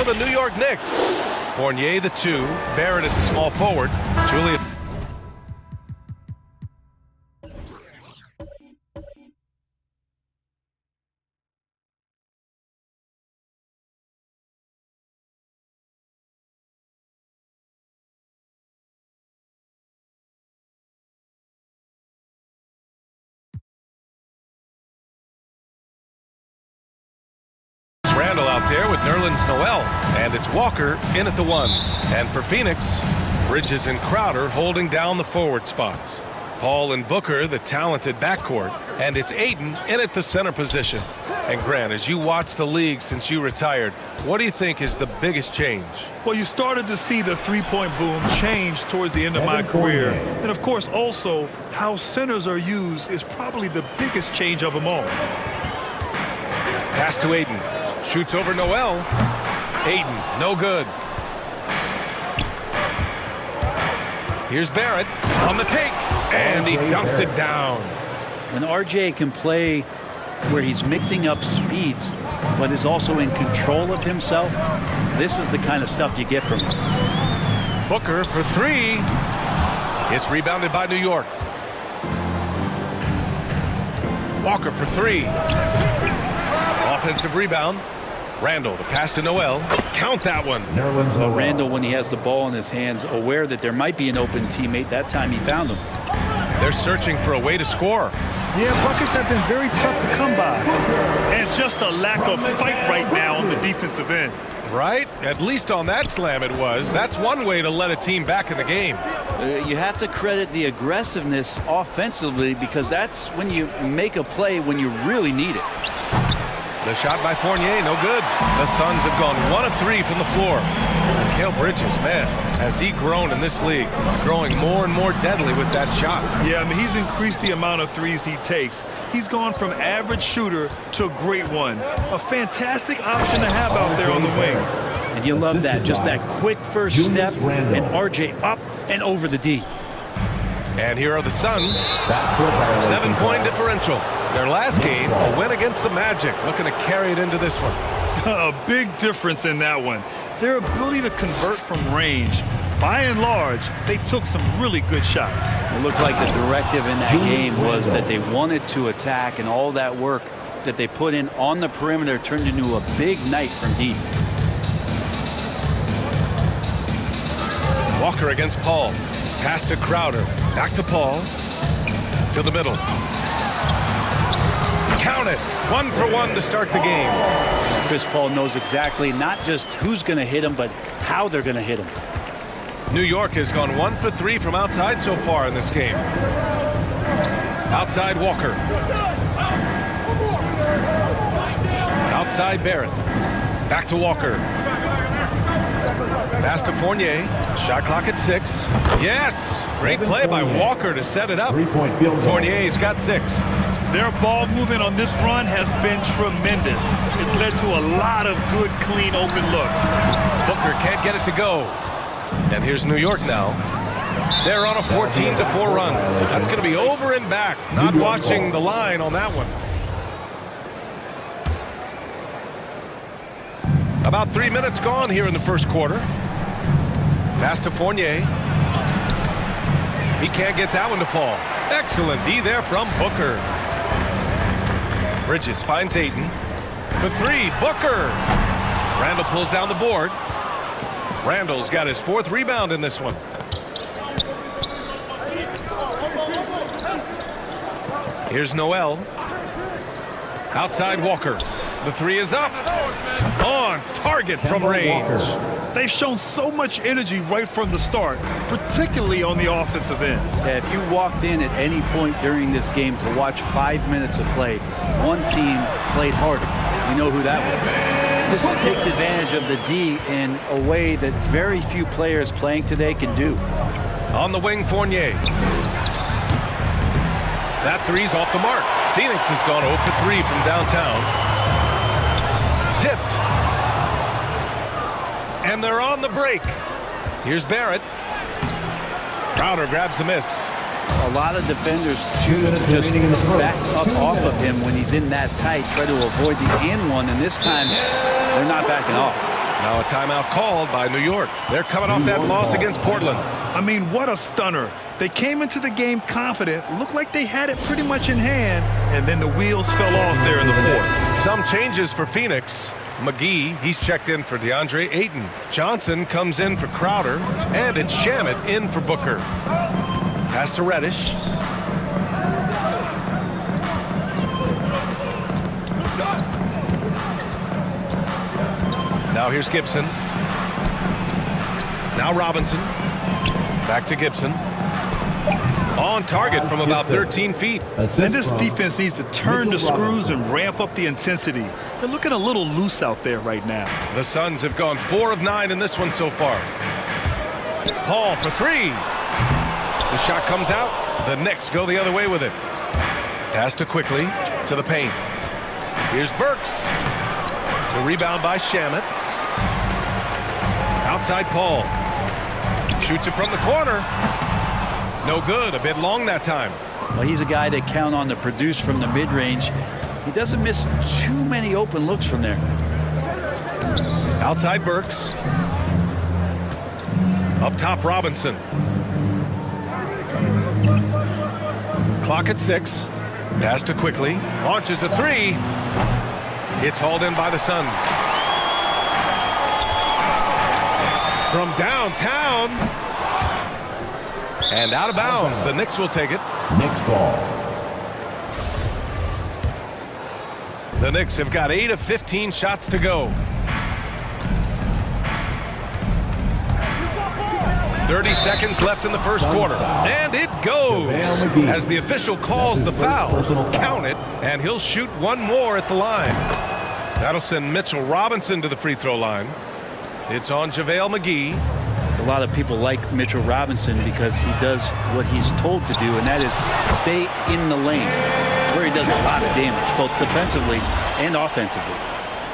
the New York Knicks. Fournier, the 2. Barrett is the small forward. Julius. Randall out there with Nerlens Noel, and it's Walker in at the 1. And for Phoenix, Bridges and Crowder holding down the forward spots. Paul and Booker, the talented backcourt, and it's Ayton in at the center position. And Grant, as you watch the league since you retired, what do you think is the biggest change? Well, you started to see the three-point boom change towards the end of my career. And, of course, also how centers are used is probably the biggest change of them all. Pass to Ayton. Shoots over Noel. Ayton, no good. Here's Barrett on the take, and he dunks it down. When RJ can play where he's mixing up speeds, but is also in control of himself, this is the kind of stuff you get from him. Booker for 3. It's rebounded by New York. Walker for 3. Offensive rebound. Randall, the pass to Noel. Count that one. Randall, when he has the ball in his hands, aware that there might be an open teammate. That time he found him. They're searching for a way to score. Yeah, buckets have been very tough to come by. And just a lack of fight right now on the defensive end. Right? At least on that slam it was. That's one way to let a team back in the game. You have to credit the aggressiveness offensively, because that's when you make a play when you really need it. The shot by Fournier, no good. The Suns have gone 1 of 3 from the floor. Mikal Bridges, man, has he grown in this league, growing more and more deadly with that shot. Yeah, I mean, he's increased the amount of threes he takes. He's gone from average shooter to a great one. A fantastic option to have out there on the wing. And you love that, just that quick first step, and RJ up and over the D. And here are the Suns. 7-point differential. Their last game, a win against the Magic, looking to carry it into this one. A big difference in that one. Their ability to convert from range. By and large, they took some really good shots. It looked like the directive in that game was that they wanted to attack, and all that work that they put in on the perimeter turned into a big night from deep. Walker against Paul. Pass to Crowder. Back to Paul. To the middle. Count it. 1 for 1 to start the game. Chris Paul knows exactly not just who's going to hit him, but how they're going to hit him. New York has gone 1 for 3 from outside so far in this game. Outside Walker. Outside Barrett. Back to Walker. Pass to Fournier. Shot clock at 6. Yes! Great play by Walker to set it up. Fournier's got 6. Their ball movement on this run has been tremendous. It's led to a lot of good, clean, open looks. Booker can't get it to go. And here's New York now. They're on a 14-4 run. That's going to be over and back. Not watching the line on that one. About 3 minutes gone here in the first quarter. Pass to Fournier. He can't get that one to fall. Excellent D there from Booker. Bridges finds Ayton. For 3, Booker. Randall pulls down the board. Randall's got his 4th rebound in this one. Here's Noel. Outside Walker. The 3 is up. On target from range. They've shown so much energy right from the start, particularly on the offensive end. Yeah, if you walked in at any point during this game to watch 5 minutes of play, one team played harder. You know who that was. This takes advantage of the D in a way that very few players playing today can do. On the wing, Fournier. That 3's off the mark. Phoenix has gone 0 for 3 from downtown. Tipped. And they're on the break. Here's Barrett. Crowder grabs the miss. A lot of defenders choose to just back up off of him when he's in that tight, try to avoid the and one, and this time they're not backing off. Now a timeout called by New York. They're coming off that loss against Portland. I mean, what a stunner. They came into the game confident, looked like they had it pretty much in hand, and then the wheels fell off there in the fourth. Some changes for Phoenix. McGee, he's checked in for DeAndre Ayton. Johnson comes in for Crowder, and it's Shamet in for Booker. Pass to Reddish. Now here's Gibson. Now Robinson. Back to Gibson. On target from about 13 feet. And this defense needs to turn the screws and ramp up the intensity. They're looking a little loose out there right now. The Suns have gone 4 of 9 in this one so far. Paul for 3. The shot comes out. The Knicks go the other way with it. Pass to quickly to the paint. Here's Burks. The rebound by Shamet. Outside Paul. Shoots it from the corner. No good. A bit long that time. Well, he's a guy they count on to produce from the mid-range. He doesn't miss too many open looks from there. Outside Burks. Up top Robinson. Clock at 6. Pass to quickly. Launches a 3. It's hauled in by the Suns. From downtown. And out of bounds. The Knicks will take it. Knicks ball. The Knicks have got 8 of 15 shots to go. 30 seconds left in the first quarter. And it goes. As the official calls the foul. Count it. And he'll shoot one more at the line. That'll send Mitchell Robinson to the free throw line. It's on JaVale McGee. A lot of people like Mitchell Robinson because he does what he's told to do, and that is stay in the lane. It's where he does a lot of damage, both defensively and offensively.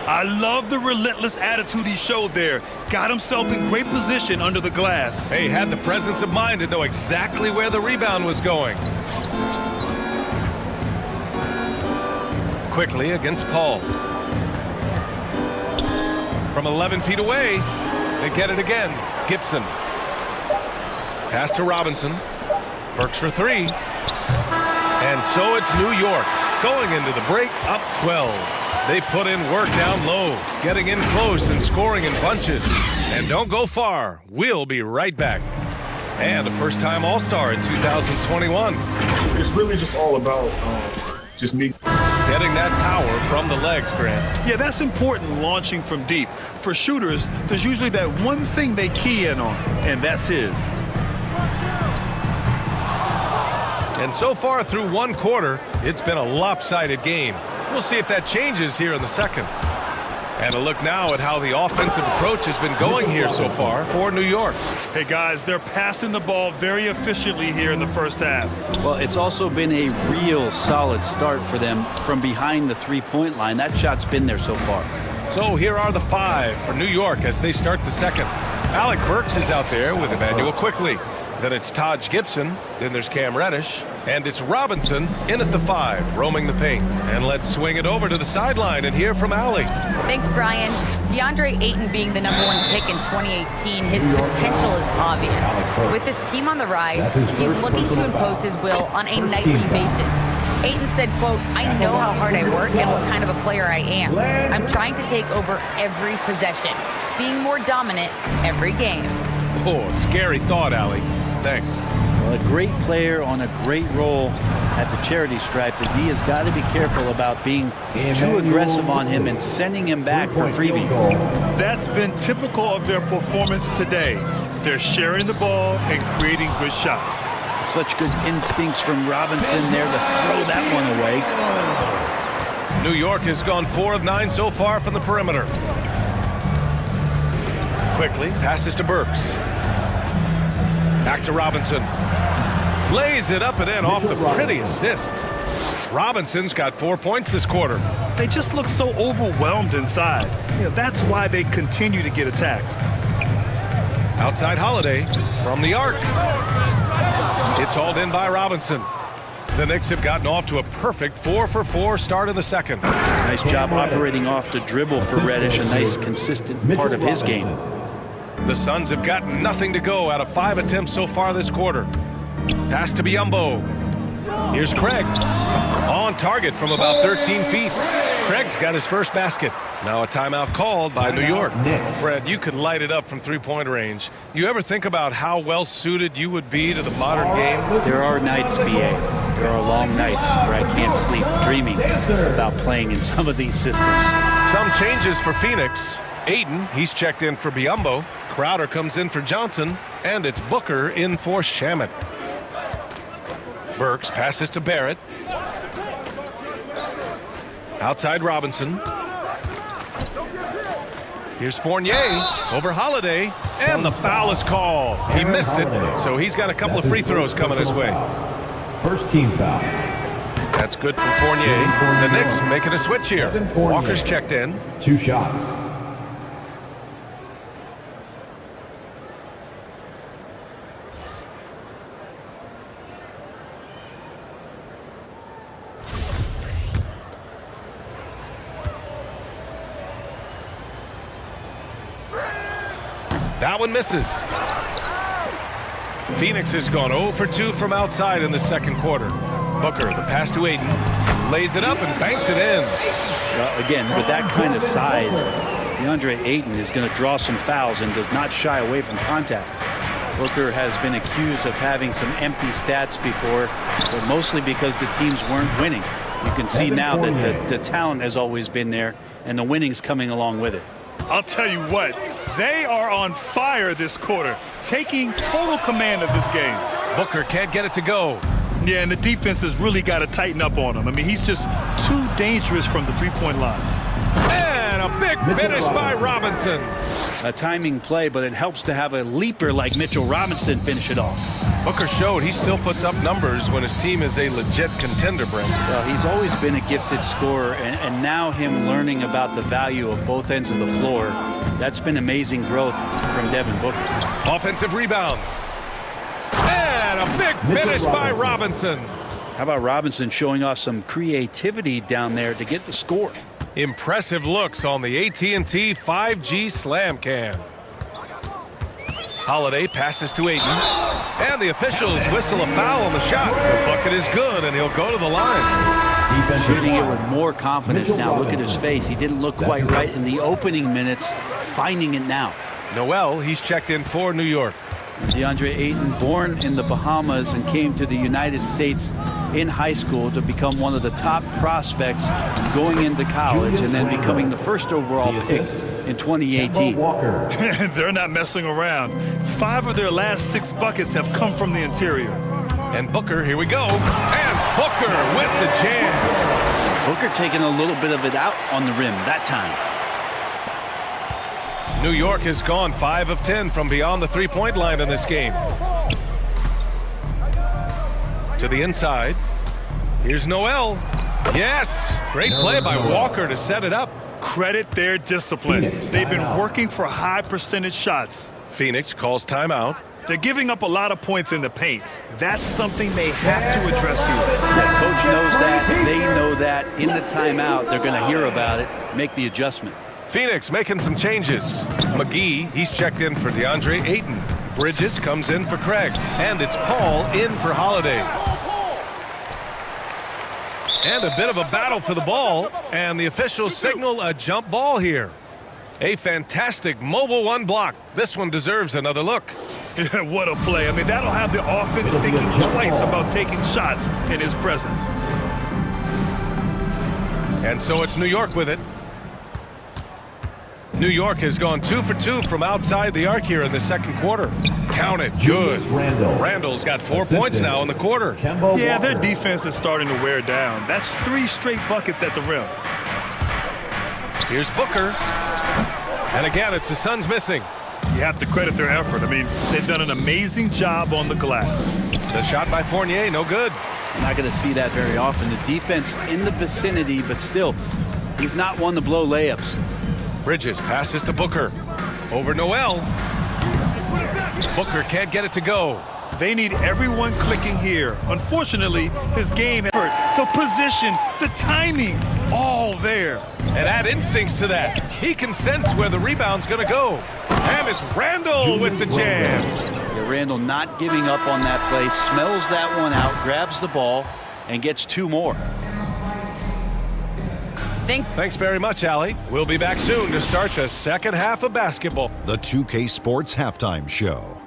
I love the relentless attitude he showed there. Got himself in great position under the glass. He had the presence of mind to know exactly where the rebound was going. Quickly against Paul. From 11 feet away, they get it again. Gibson. Pass to Robinson. Burks for 3. And so it's New York going into the break up 12. They put in work down low, getting in close and scoring in bunches. And don't go far. We'll be right back. And a first-time All-Star in 2021. It's really just all about just me. Getting that power from the legs, Grant. Yeah, that's important launching from deep. For shooters, there's usually that one thing they key in on, and that's his. And so far through one quarter, it's been a lopsided game. We'll see if that changes here in the second. And a look now at how the offensive approach has been going here so far for New York. Hey, guys, they're passing the ball very efficiently here in the first half. Well, it's also been a real solid start for them from behind the three-point line. That shot's been there so far. So here are the 5 for New York as they start the second. Alec Burks is out there with Emmanuel Quickly. Then it's Taj Gibson. Then there's Cam Reddish. And it's Robinson in at the 5, roaming the paint. And let's swing it over to the sideline and hear from Allie. Thanks, Brian. DeAndre Ayton being the #1 pick in 2018, his potential is obvious. With his team on the rise, he's looking to impose his will on a nightly basis. Ayton said, quote, "I know how hard I work and what kind of a player I am. I'm trying to take over every possession, being more dominant every game." Oh, scary thought, Allie. Thanks. Well, a great player on a great role at the charity stripe. The D has got to be careful about being too aggressive on him and sending him back for freebies. That's been typical of their performance today. They're sharing the ball and creating good shots. Such good instincts from Robinson there to throw that one away. New York has gone 4 of 9 so far from the perimeter. Quickly passes to Burks. Back to Robinson. Lays it up and in off the pretty assist. Robinson's got 4 points this quarter. They just look so overwhelmed inside. That's why they continue to get attacked. Outside Holiday from the arc. It's hauled in by Robinson. The Knicks have gotten off to a perfect 4-for-4 start in the second. Nice job operating off the dribble for Reddish, a nice consistent part of his game. The Suns have gotten nothing to go out of 5 attempts so far this quarter. Pass to Biyombo. Here's Craig. On target from about 13 feet. Craig's got his first basket. Now a timeout called by New York. Fred, you could light it up from three-point range. You ever think about how well suited you would be to the modern game? There are nights, B.A. There are long nights where I can't sleep dreaming about playing in some of these systems. Some changes for Phoenix. Ayton, he's checked in for Biyombo. Crowder comes in for Johnson. And it's Booker in for Shamet. Burks passes to Barrett. Outside Robinson. Here's Fournier over Holiday. And the foul is called. He missed it, so he's got a couple of free throws coming his way. First team foul. That's good from Fournier. The Knicks making a switch here. Walker's checked in. 2 shots. That one misses. Phoenix has gone 0 for 2 from outside in the second quarter. Booker, the pass to Ayton, lays it up and banks it in. Well, again, with that kind of size, DeAndre Ayton is going to draw some fouls and does not shy away from contact. Booker has been accused of having some empty stats before, but mostly because the teams weren't winning. You can see now that the talent has always been there, and the winning's coming along with it. I'll tell you what, they are on fire this quarter, taking total command of this game. Booker can't get it to go. Yeah, and the defense has really got to tighten up on him. I mean, he's just too dangerous from the three-point line. And a big finish by Robinson. A timing play, but it helps to have a leaper like Mitchell Robinson finish it off. Booker showed he still puts up numbers when his team is a legit contender, Brent. Well, he's always been a gifted scorer, and now him learning about the value of both ends of the floor, that's been amazing growth from Devin Booker. Offensive rebound. And a big finish by Robinson. How about Robinson showing off some creativity down there to get the score? Impressive looks on the AT&T 5G Slam Cam. Holiday passes to Ayton. And the officials whistle a foul on the shot. The bucket is good, and he'll go to the line. Shooting it with more confidence now. Look at his face. He didn't look quite right in the opening minutes. Finding it now. Noel, he's checked in for New York. DeAndre Ayton, born in the Bahamas and came to the United States in high school to become one of the top prospects going into college and then becoming the first overall pick in 2018. They're not messing around. 5 of their last 6 buckets have come from the interior. And Booker, here we go. And Booker with the jam. Booker taking a little bit of it out on the rim that time. New York has gone 5 of 10 from beyond the three-point line in this game. To the inside. Here's Noel. Yes! Great play by Walker to set it up. Credit their discipline. They've been working for high percentage shots. Phoenix calls timeout. They're giving up a lot of points in the paint. That's something they have to address here. The coach knows that. They know that. In the timeout, they're going to hear about it, make the adjustment. Phoenix making some changes. McGee, he's checked in for DeAndre Ayton. Bridges comes in for Craig. And it's Paul in for Holiday. And a bit of a battle for the ball. And the officials signal a jump ball here. A fantastic mobile one block. This one deserves another look. What a play. I mean, that'll have the offense thinking twice about taking shots in his presence. And so it's New York with it. New York has gone 2 for 2 from outside the arc here in the second quarter. Count it. Good. Randall's got 4 points now in the quarter. Yeah, their defense is starting to wear down. That's 3 straight buckets at the rim. Here's Booker. And again, it's the Suns missing. You have to credit their effort. I mean, they've done an amazing job on the glass. The shot by Fournier, no good. You're not going to see that very often. The defense in the vicinity, but still, he's not one to blow layups. Bridges passes to Booker. Over Noel. Booker can't get it to go. They need everyone clicking here. Unfortunately, his game effort, the position, the timing, all there. And add instincts to that. He can sense where the rebound's going to go. And it's Randall with the jam. Yeah, Randall not giving up on that play, smells that one out, grabs the ball, and gets 2 more. Thanks very much, Allie. We'll be back soon to start the second half of basketball. The 2K Sports Halftime Show.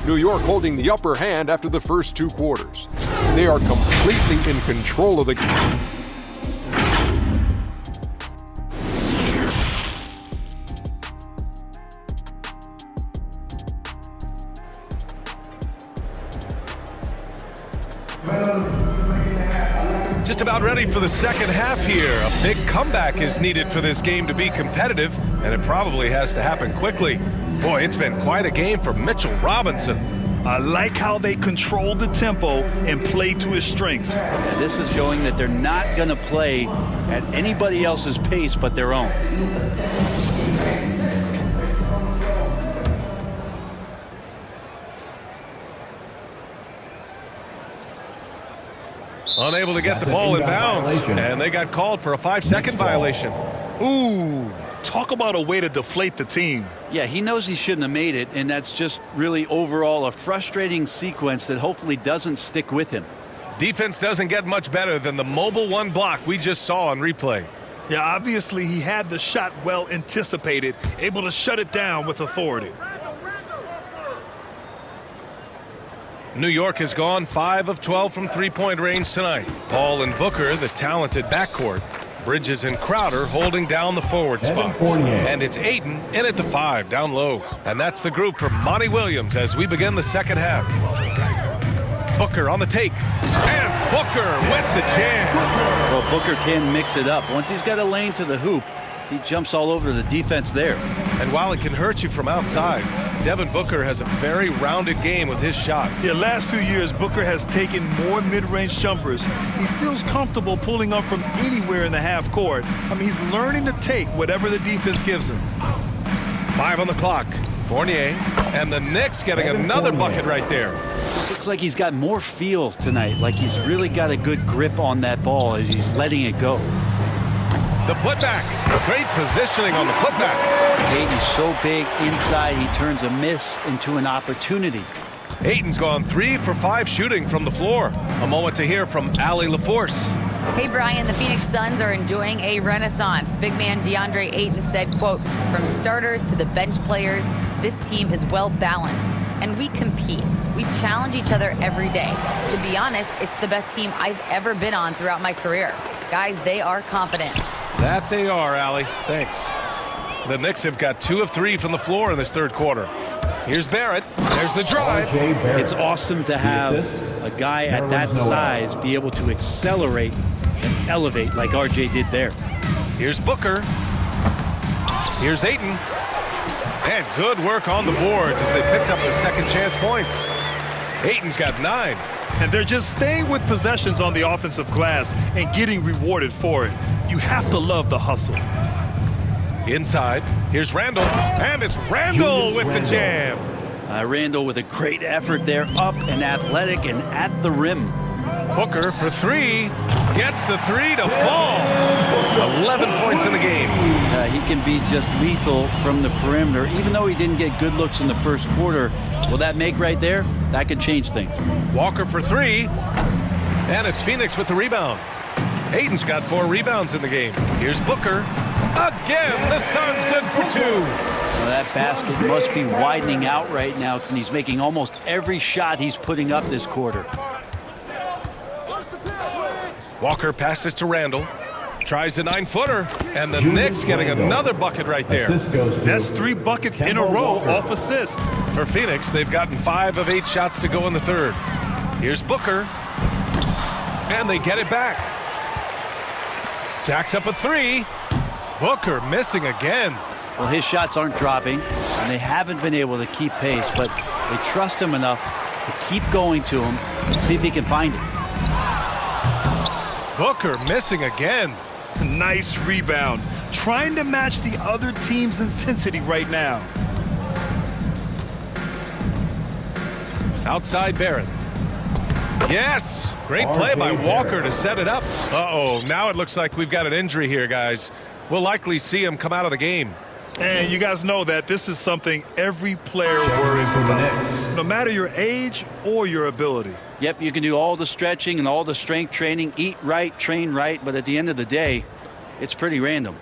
New York holding the upper hand after the first 2 quarters. They are completely in control of the game. Just about ready for the second half here. A big comeback is needed for this game to be competitive, and it probably has to happen quickly. Boy, it's been quite a game for Mitchell Robinson. I like how they control the tempo and play to his strengths. And this is showing that they're not going to play at anybody else's pace but their own. Unable to get the ball in bounds, and they got called for a 5-second violation. Ooh, talk about a way to deflate the team. Yeah, he knows he shouldn't have made it, and that's just really overall a frustrating sequence that hopefully doesn't stick with him. Defense doesn't get much better than the mobile 1 block we just saw on replay. Yeah, obviously he had the shot well anticipated, able to shut it down with authority. New York has gone 5 of 12 from three-point range tonight. Paul and Booker, the talented backcourt. Bridges and Crowder holding down the forward spots. And it's Ayton in at the 5 down low. And that's the group for Monty Williams as we begin the second half. Booker on the take. And Booker with the jam. Well, Booker can mix it up. Once he's got a lane to the hoop, he jumps all over the defense there. And while it can hurt you from outside, Devin Booker has a very rounded game with his shot. Yeah, last few years, Booker has taken more mid-range jumpers. He feels comfortable pulling up from anywhere in the half court. I mean, he's learning to take whatever the defense gives him. 5 on the clock. Fournier. And the Knicks getting another bucket right there. This looks like he's got more feel tonight, like he's really got a good grip on that ball as he's letting it go. The putback. Great positioning on the putback. Ayton's so big inside, he turns a miss into an opportunity. Ayton's gone 3 for 5 shooting from the floor. A moment to hear from Allie LaForce. Hey, Brian, the Phoenix Suns are enjoying a renaissance. Big man DeAndre Ayton said, quote, "From starters to the bench players, this team is well balanced, and we compete. We challenge each other every day. To be honest, it's the best team I've ever been on throughout my career. Guys, they are confident." That they are, Allie. Thanks. The Knicks have got 2 of 3 from the floor in this third quarter. Here's Barrett. There's the drive. It's awesome to have a guy at that size be able to accelerate and elevate like RJ did there. Here's Booker. Here's Ayton. And good work on the boards as they picked up the second chance points. Ayton's got 9. And they're just staying with possessions on the offensive glass and getting rewarded for it. You have to love the hustle. Inside, here's Randall, and it's Randall with the jam. Randall with a great effort there, up and athletic and at the rim. Booker for 3, gets the 3 to fall. 11 points in the game. He can be just lethal from the perimeter, even though he didn't get good looks in the first quarter. Will that make right there? That could change things. Walker for 3, and it's Phoenix with the rebound. Ayton's got 4 rebounds in the game. Here's Booker. Again, the Suns good for 2. Well, that basket must be widening out right now, and he's making almost every shot he's putting up this quarter. Walker passes to Randall. Tries the 9-footer, and the Knicks getting another bucket right there. That's 3 buckets in a row off assist. For Phoenix, they've gotten 5 of 8 shots to go in the third. Here's Booker, and they get it back. Jacks up a 3, Booker missing again. Well, his shots aren't dropping, and they haven't been able to keep pace, but they trust him enough to keep going to him, see if he can find it. Booker missing again. Nice rebound. Trying to match the other team's intensity right now. Outside Barrett. Yes! Great play by Walker to set it up. Uh-oh, now it looks like we've got an injury here, guys. We'll likely see him come out of the game. And you guys know that this is something every player worries about, no matter your age or your ability. Yep, you can do all the stretching and all the strength training, eat right, train right, but at the end of the day, it's pretty random.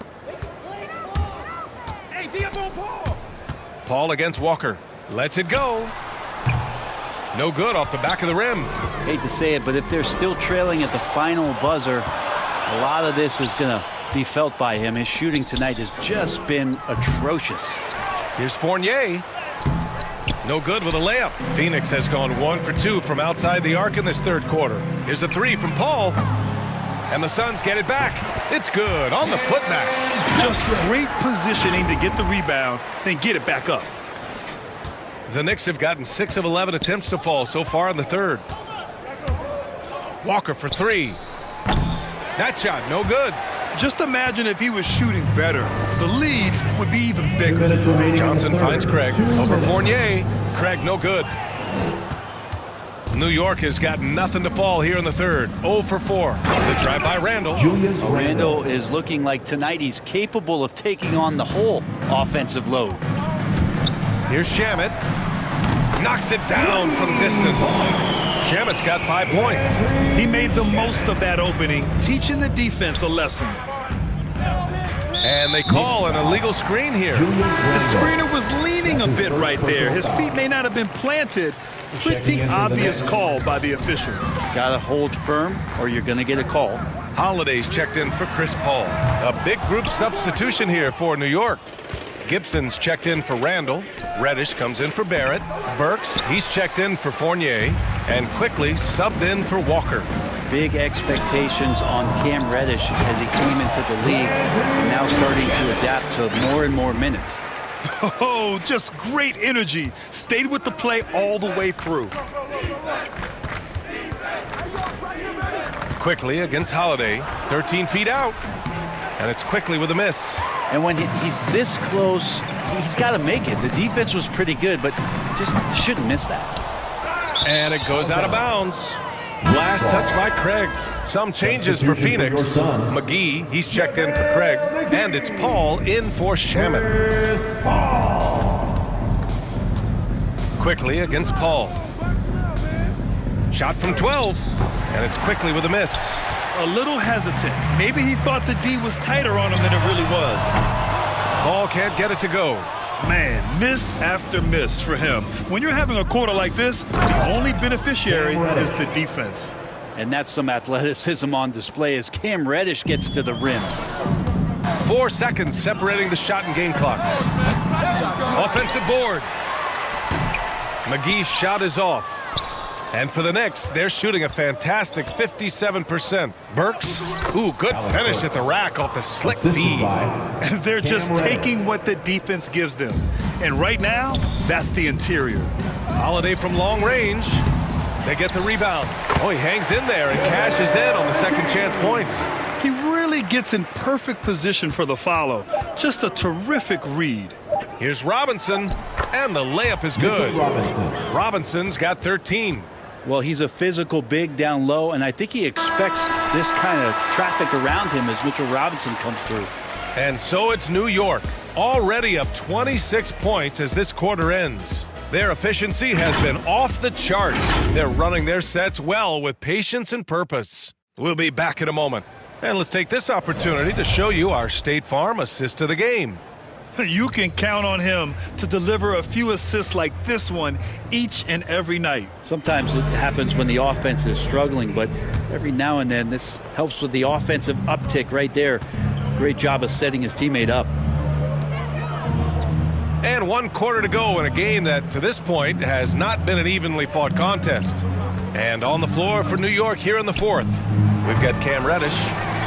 Paul against Walker. Lets it go. No good off the back of the rim. Hate to say it, but if they're still trailing at the final buzzer, a lot of this is going to be felt by him. His shooting tonight has just been atrocious. Here's Fournier. No good with a layup. Phoenix has gone 1 for 2 from outside the arc in this third quarter. Here's a three from Paul. And the Suns get it back. It's good on the putback. Just great positioning to get the rebound, then get it back up. The Knicks have gotten 6 of 11 attempts to fall so far in the third. Walker for three. That shot, no good. Just imagine if he was shooting better. The lead would be even bigger. Johnson finds Craig. Over Fournier. Craig, no good. New York has got nothing to fall here in the third. 0 for 4. The drive by Randall. Randall is looking like tonight he's capable of taking on the whole offensive load. Here's Shamet. Knocks it down from distance. Shamet's got 5 points. He made the most of that opening, teaching the defense a lesson. And they call an illegal screen here. The screener was leaning a bit right there. His feet may not have been planted. Pretty obvious call by the officials. Gotta hold firm or you're gonna get a call. Holiday's checked in for Chris Paul. A big group substitution here for New York. Gibson's checked in for Randall. Reddish comes in for Barrett. Burks, he's checked in for Fournier. And quickly subbed in for Walker. Big expectations on Cam Reddish as he came into the league, and now starting to adapt to more and more minutes. Oh, just great energy. Stayed with the play all the way through. Quickly against Holiday. 13 feet out. And it's quickly with a miss. And when he's this close, he's got to make it. The defense was pretty good, but just shouldn't miss that. And it goes out of bounds. Last touch by Craig. Some changes for Phoenix. McGee, he's checked in for Craig. And it's Paul in for Shamet. Quickly against Paul. Shot from 12. And it's quickly with a miss. A little hesitant. Maybe he thought the D was tighter on him than it really was. Paul can't get it to go. Man, miss after miss for him. When you're having a quarter like this, the only beneficiary is the defense. And that's some athleticism on display as Cam Reddish gets to the rim. 4 seconds separating the shot and game clock. Offensive board. McGee's shot is off. And for the Knicks, they're shooting a fantastic 57%. Burks, ooh, good finish at the rack off the slick feed. They're just taking what the defense gives them. And right now, that's the interior. Holiday from long range. They get the rebound. Oh, he hangs in there and cashes in on the second chance points. He really gets in perfect position for the follow. Just a terrific read. Here's Robinson, and the layup is good. Robinson's got 13. Well, he's a physical big down low, and I think he expects this kind of traffic around him as Mitchell Robinson comes through. And so it's New York, already up 26 points as this quarter ends. Their efficiency has been off the charts. They're running their sets well with patience and purpose. We'll be back in a moment. And let's take this opportunity to show you our State Farm assist of the game. You can count on him to deliver a few assists like this one each and every night. Sometimes it happens when the offense is struggling, but every now and then this helps with the offensive uptick right there. Great job of setting his teammate up. And 1 quarter to go in a game that, to this point, has not been an evenly fought contest. And on the floor for New York here in the fourth, we've got Cam Reddish.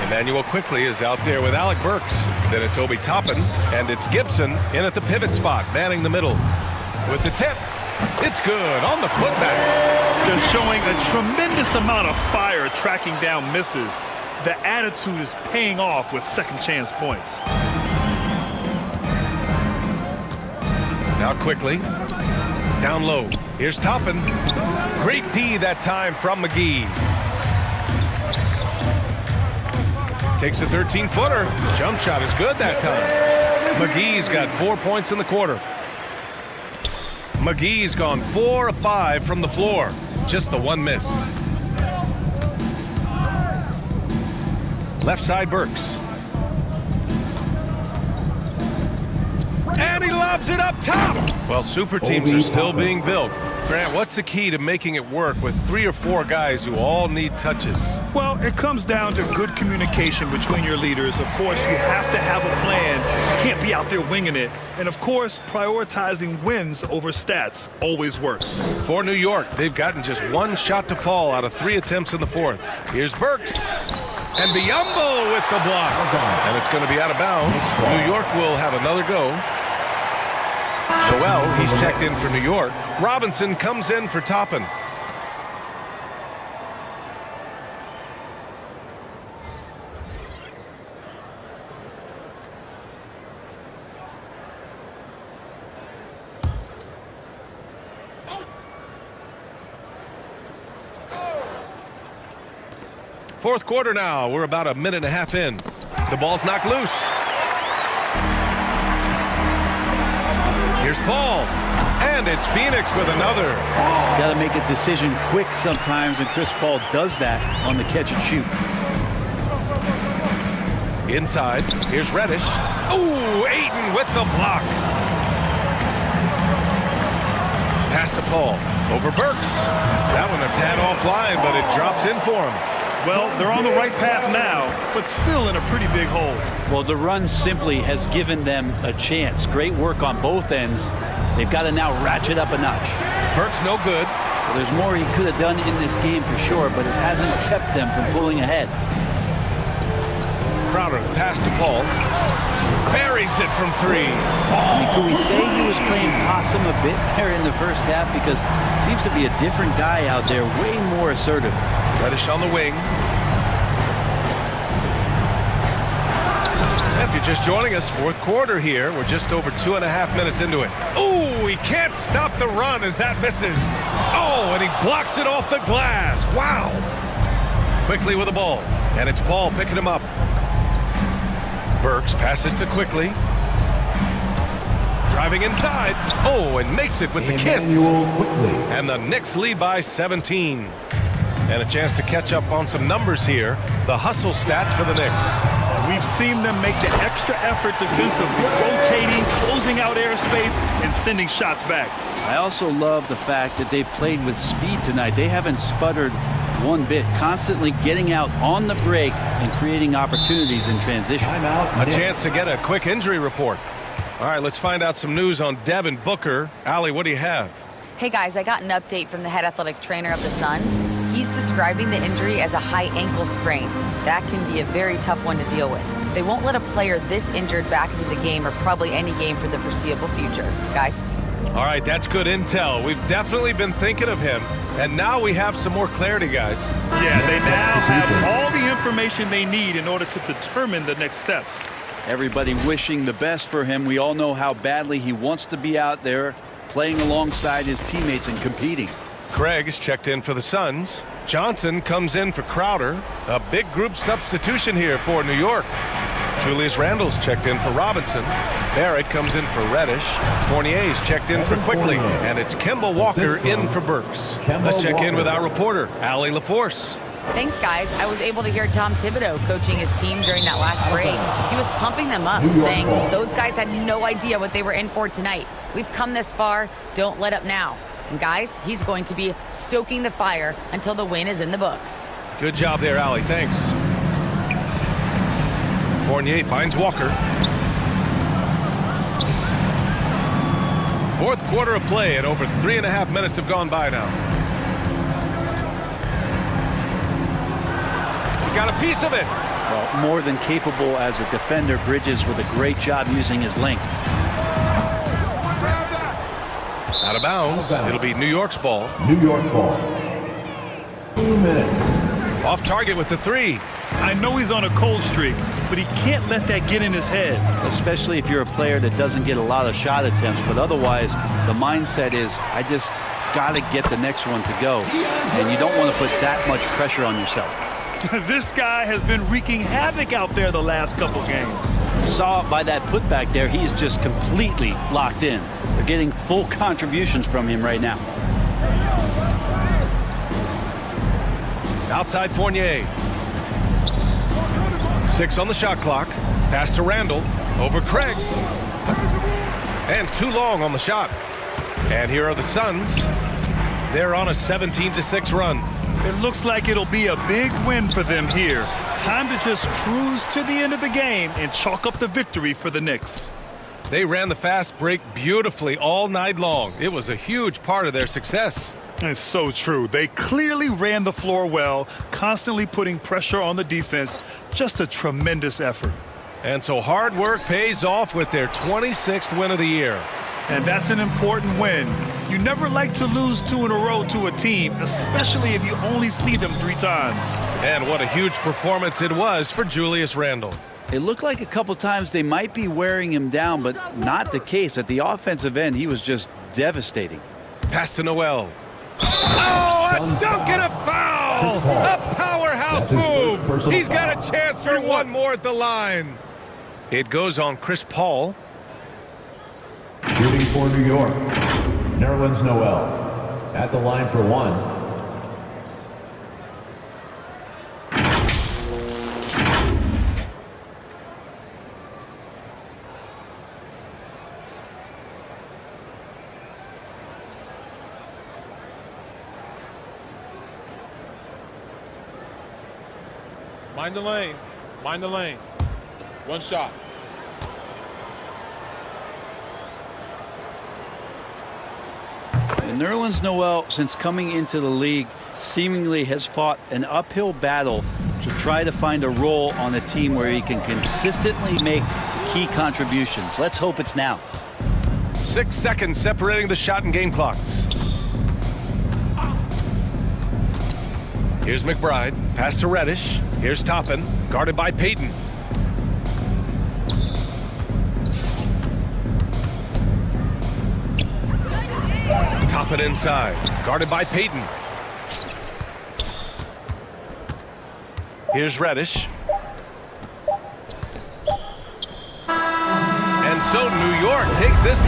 Emmanuel quickly is out there with Alec Burks. Then it's Obi Toppin, and it's Gibson in at the pivot spot, manning the middle. With the tip, it's good on the putback. They're showing a tremendous amount of fire tracking down misses. The attitude is paying off with second chance points. Now quickly, down low. Here's Toppin. Great D that time from McGee. Takes a 13-footer. Jump shot is good that time. McGee's got 4 points in the quarter. McGee's gone 4 of 5 from the floor. Just the one miss. Left side Burks. And he lobs it up top. Well, super teams are still being built. Grant, what's the key to making it work with 3 or 4 guys who all need touches? Well, it comes down to good communication between your leaders. Of course, you have to have a plan. You can't be out there winging it. And of course, prioritizing wins over stats always works. For New York, they've gotten just 1 shot to fall out of 3 attempts in the fourth. Here's Burks. And Biyombo with the block. And it's going to be out of bounds. New York will have another go. Joel, he's checked in for New York. Robinson comes in for Toppin. Fourth quarter now. We're about a minute and a half in. The ball's knocked loose. Here's Paul. And it's Phoenix with another. Got to make a decision quick sometimes, and Chris Paul does that on the catch and shoot. Inside. Here's Reddish. Ooh, Ayton with the block. Pass to Paul. Over Burks. That one a tad offline, but it drops in for him. Well, they're on the right path now, but still in a pretty big hole. Well, the run simply has given them a chance. Great work on both ends. They've got to now ratchet up a notch. Burks no good. Well, there's more he could have done in this game for sure, but it hasn't kept them from pulling ahead. Crowder, pass to Paul. Buries it from 3. I mean, could we say he was playing possum a bit there in the first half? Because it seems to be a different guy out there, way more assertive. Reddish on the wing. If you're just joining us, fourth quarter here. We're just over 2.5 minutes into it. Ooh, he can't stop the run as that misses. Oh, and he blocks it off the glass. Wow. Quickly with the ball. And it's Paul picking him up. Burks passes to Quickly. Driving inside. Oh, and makes it with the kiss. And the Knicks lead by 17. And a chance to catch up on some numbers here. The hustle stats for the Knicks. We've seen them make the extra effort defensively, rotating, closing out airspace, and sending shots back. I also love the fact that they've played with speed tonight. They haven't sputtered one bit, constantly getting out on the break and creating opportunities in transition. A chance to get a quick injury report. All right, let's find out some news on Devin Booker. Allie, what do you have? Hey guys, I got an update from the head athletic trainer of the Suns. He's describing the injury as a high ankle sprain. That can be a very tough one to deal with. They won't let a player this injured back into the game or probably any game for the foreseeable future. Guys? All right, that's good intel. We've definitely been thinking of him, and now we have some more clarity, guys. Yeah, they now have all the information they need in order to determine the next steps. Everybody wishing the best for him. We all know how badly he wants to be out there playing alongside his teammates and competing. Craig is checked in for the Suns. Johnson comes in for Crowder. A big group substitution here for New York. Julius Randle's checked in for Robinson. Barrett comes in for Reddish. Fournier's checked in for Quickly. And it's Kemba Walker in for Burks. Let's check in with our reporter, Allie LaForce. Thanks, guys. I was able to hear Tom Thibodeau coaching his team during that last break. He was pumping them up, saying those guys had no idea what they were in for tonight. We've come this far. Don't let up now. And guys, he's going to be stoking the fire until the win is in the books. Good job there, Allie. Thanks. Fournier finds Walker. Fourth quarter of play, and over 3.5 minutes have gone by now. He got a piece of it. Well, more than capable as a defender. Bridges with a great job using his length. Out of bounds. It'll be New York's ball. New York ball. 2 minutes. Off target with the three. I know he's on a cold streak, but he can't let that get in his head. Especially if you're a player that doesn't get a lot of shot attempts. But otherwise, the mindset is, I just got to get the next one to go. And you don't want to put that much pressure on yourself. This guy has been wreaking havoc out there the last couple games. Saw by that putback there, he's just completely locked in. They're getting full contributions from him right now. Outside Fournier. 6 on the shot clock. Pass to Randall. Over Craig. And too long on the shot. And here are the Suns. They're on a 17-6 run. It looks like it'll be a big win for them here. Time to just cruise to the end of the game and chalk up the victory for the Knicks. They ran the fast break beautifully all night long. It was a huge part of their success. It's so true. They clearly ran the floor well, constantly putting pressure on the defense. Just a tremendous effort. And so hard work pays off with their 26th win of the year. And that's an important win. You never like to lose 2 in a row to a team, especially if you only see them 3 times. And what a huge performance it was for Julius Randle. It looked like a couple times they might be wearing him down, but not the case. At the offensive end, he was just devastating. Pass to Noel. Oh, a dunk and a foul! A powerhouse move! He's got a chance for one more at the line. It goes on Chris Paul. Shooting for New York, Nerlens Noel. At the line for 1. Mind the lanes. Mind the lanes. One shot. And Nerlens Noel, since coming into the league, seemingly has fought an uphill battle to try to find a role on a team where he can consistently make key contributions. Let's hope it's now. 6 seconds separating the shot and game clocks. Here's McBride. Pass to Reddish. Here's Toppin. Guarded by Payton. Toppin inside. Guarded by Payton. Here's Reddish. And so New York takes this